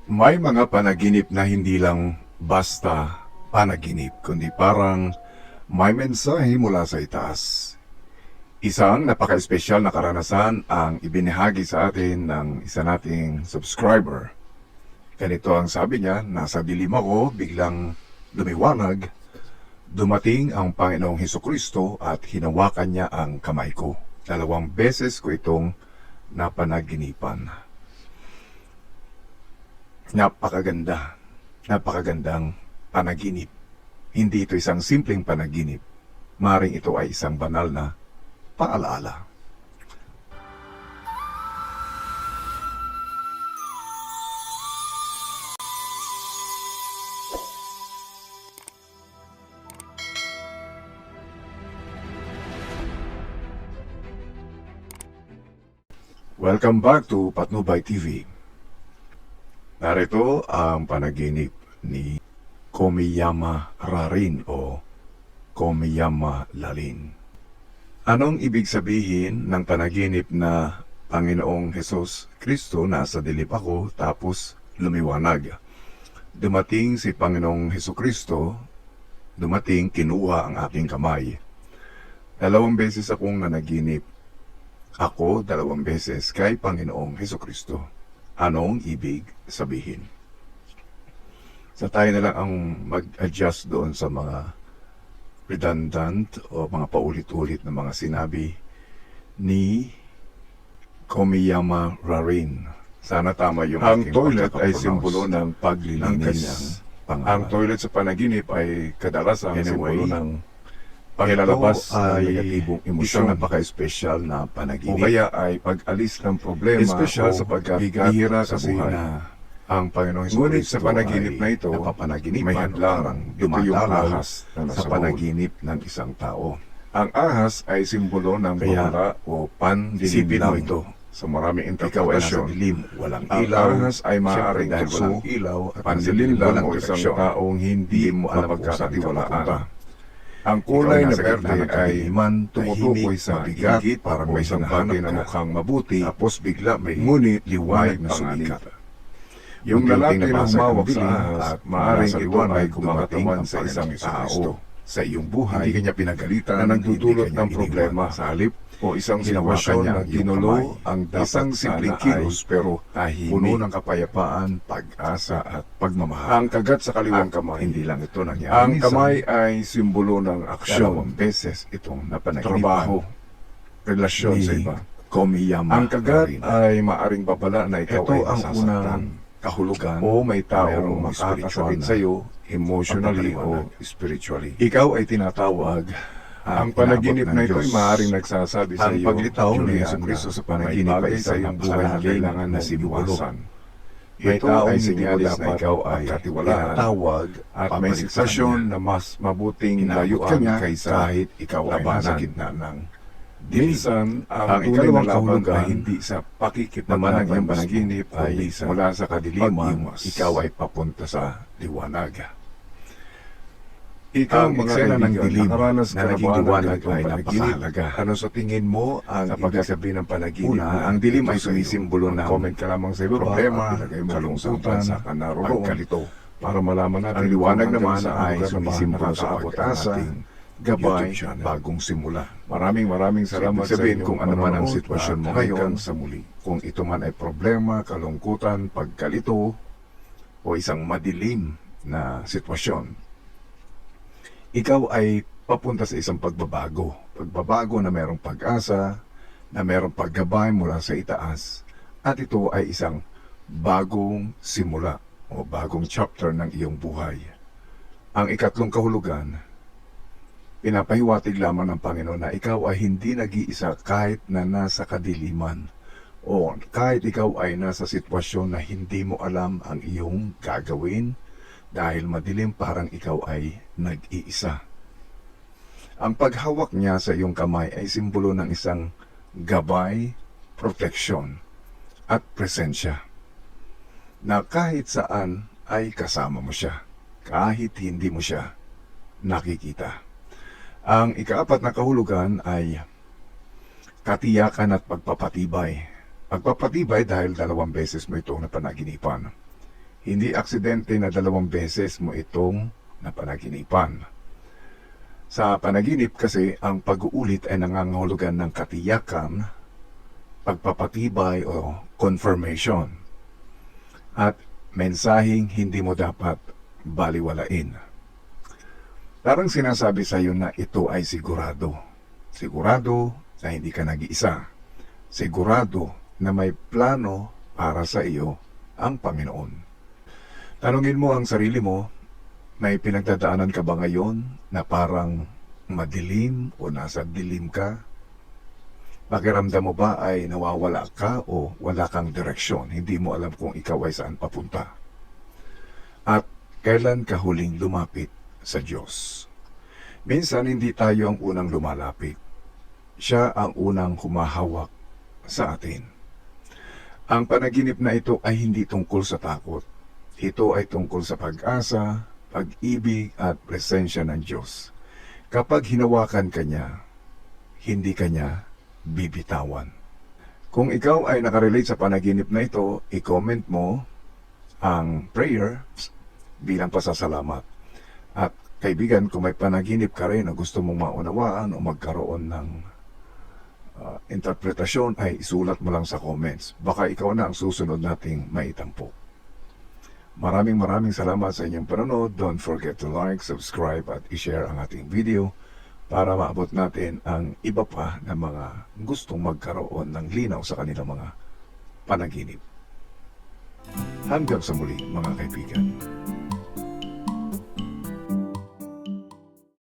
May mga panaginip na hindi lang basta panaginip, kundi parang may mensahe mula sa itaas. Isang napaka-espesyal na karanasan ang ibinahagi sa atin ng isa nating subscriber. Ganito ang sabi niya, nasa dilim ako, biglang lumiwanag, dumating ang Panginoong Hesukristo at hinawakan niya ang kamay ko. 2 beses ko itong napanaginipan. Napakagandang panaginip. Hindi ito isang simpleng panaginip. Maring ito ay isang banal na paalaala. Welcome back to Patnubay TV. Narito ang panaginip ni Komiyama Rarin o Komiyama Lalin. Anong ibig sabihin ng panaginip na Panginoong Hesus Kristo nasa dilip ako tapos lumiwanag? Dumating si Panginoong Hesukristo, kinuha ang aking kamay. 2 beses akong nanaginip. Ako 2 beses kay Panginoong Hesukristo. Anong ibig sabihin? Sa tayo na lang ang mag-adjust doon sa mga redundant o mga paulit-ulit na mga sinabi ni Komiyama Rarin. Sana tama yung Ang aking toilet ay pagkakapronounce simbolo ng ng paglilinis. kanyang pangalan. Ang toilet sa panaginip ay kadalasan Anyway, simbolo ng paglalabas ito ng ay negatibong isang emosyon napaka-espesyal na o panaginip. kaya ay pag-alis ng problema Espesyal o sapagkat bigat bihira sa kasi buhay. na ang Panginoong Ngunit Hesukristo sa panaginip ay na ito, napapanaginipan may hadlang. parang Ito yung dumadalaw ahas na nasa sa panaginip ng isang tao. Ang ahas ay simbolo ng Kaya, pamala o pandilim Isipin mo lang. ito. Sa maraming Ikaw ay nasa interpretasyon. dilim, walang Ang ilaw. ahas ay maaaring Siyempre, dahil tukso, walang ilaw at nasa pandilim dilim, lang walang o isang direksyon. taong hindi Hindi mo alam kung saan ka mapagkakatiwalaan. papunta. Ang kulay Ikaw ay na nasa berde gitna ng ay kadiliman, tumutukoy tahimik, sa maingit, bigat, parang o may isang hinahanap bagay na ka. mukhang mabuti, Tapos bigla may ngunit liwanag na panganib. sumikat. Yung Unti-unting lalaki na nabasag ang humawak sa dilim ahas, at maaaring nasa ito liwanag ay dumating kumakatawan ang sa isang Panginoong Hesukristo. tao sa iyong buhay Hindi kanya pinagalitan, na nagdudulot hindi kanya ng problema iniwan. Sa halip, o isang hinawakan sitwasyon niya na ang iyong tinulo kamay. ang dapat Isang simpleng sana kilos ay pero tahimik. puno ng kapayapaan, pag-asa at pagmamahal. Ang kagat sa kaliwang At kamay. hindi lang ito nangyari. Ang minsan. kamay ay simbolo ng 2 aksyon, beses itong napanaginipan. trabaho, relasyon ni sa iba. Komiyama Ang kagat Rarin. ay maaring babala na ikaw Ito ay ang nasasaktan. unang kahulugan O may taong mayroong spiritual makakasakit na sa iyo emotionally o pagpapaliwanag. spiritually. Ikaw ay tinatawag Ang panaginip inaabot ng na ito ay Diyos. maaaring nagsasabi sa Ang iyo, paglitaw ni Julian, Jesucristo sa na panaginip may ay bagay sa isang iyong buhay na napakalalim kailangan na mong simbolo. iwasan. May Ito taong ay hindi mo sinyalis na dapat ikaw ay pagkatiwalaan. tinatawag At may sitwasyon na mas mabuting Inaabot layuan ka niya kaysa kahit ikaw ay labanan. nasa gitna ng dilim. Minsan, ang Ang tunay ikalawang na laban kahulugan ay hindi sa pakikipaglaban naman ng iyong ng panaginip ay kundi mula sa kadiliman, pag-iwas. Ikaw ay papunta sa liwanag. Ikaw, Ang mga eksena ng kaibigan, dilim nakaranas na ka naging ba ng liwanag ganitong ay panaginip? napakahalaga. Ano sa tingin mo ang Sapagkat ibig sabihin ng panaginip? Una, na ang dilim ito ay sa iyo? sumisimbolo ng Comment ka lamang sa ibaba problema, at ilagay mo kalungkutan, kung saan bansa ka naroon pagkalito. para malaman natin Ang liwanag kung hanggang naman saan ay lugar na ba sumisimbolo sa nakakaabot ang pag-asa, ating gabay, YouTube channel. bagong simula. Maraming salamat Ibig sabihin sa kung inyong ano man ang panonood sitwasyon mo at ngayon, hanggang sa muli. Kung ito man ay problema, kalungkutan, pagkalito, o isang madilim na sitwasyon, ikaw ay papunta sa isang pagbabago. Pagbabago na mayroong pag-asa, na mayroong paggabay mula sa itaas. At ito ay isang bagong simula o bagong chapter ng iyong buhay. Ang ikatlong kahulugan, pinapahiwatig lamang ng Panginoon na ikaw ay hindi nag-iisa kahit na nasa kadiliman o kahit ikaw ay nasa sitwasyon na hindi mo alam ang iyong gagawin dahil madilim, parang ikaw ay nag-iisa. Ang paghawak niya sa iyong kamay ay simbolo ng isang gabay, proteksyon, at presensya na kahit saan ay kasama mo siya, kahit hindi mo siya nakikita. Ang ikaapat na kahulugan ay katiyakan at pagpapatibay. Pagpapatibay dahil 2 beses mo itong napanaginipan. Hindi aksidente na 2 beses mo itong napanaginipan. Sa panaginip kasi, ang pag-uulit ay nangangahulugan ng katiyakan, pagpapatibay o confirmation, at mensaheng hindi mo dapat baliwalain. Parang sinasabi sa iyo na ito ay sigurado. Sigurado na hindi ka nag-iisa. Sigurado na may plano para sa iyo ang Panginoon. Tanungin mo ang sarili mo, may pinagdadaanan ka ba ngayon na parang madilim o nasa dilim ka? Pakiramdam mo ba ay nawawala ka o wala kang direksyon? Hindi mo alam kung ikaw ay saan papunta. At kailan ka huling lumapit sa Diyos? Minsan hindi tayo ang unang lumalapit. Siya ang unang humahawak sa atin. Ang panaginip na ito ay hindi tungkol sa takot. Ito ay tungkol sa pag-asa, pag-ibig at presensya ng Diyos. Kapag hinawakan ka niya, hindi ka niya bibitawan. Kung ikaw ay nakarelate sa panaginip na ito, i-comment mo ang prayer bilang pasasalamat. At kaibigan, kung may panaginip ka rin na gusto mong maunawaan o magkaroon ng interpretasyon, ay isulat mo lang sa comments. Baka ikaw na ang susunod nating maitampo. Maraming salamat sa inyong panonood. Don't forget to like, subscribe at i-share ang ating video para maabot natin ang iba pa na mga gustong magkaroon ng linaw sa kanilang mga panaginip. Hanggang sa muli, mga kaibigan.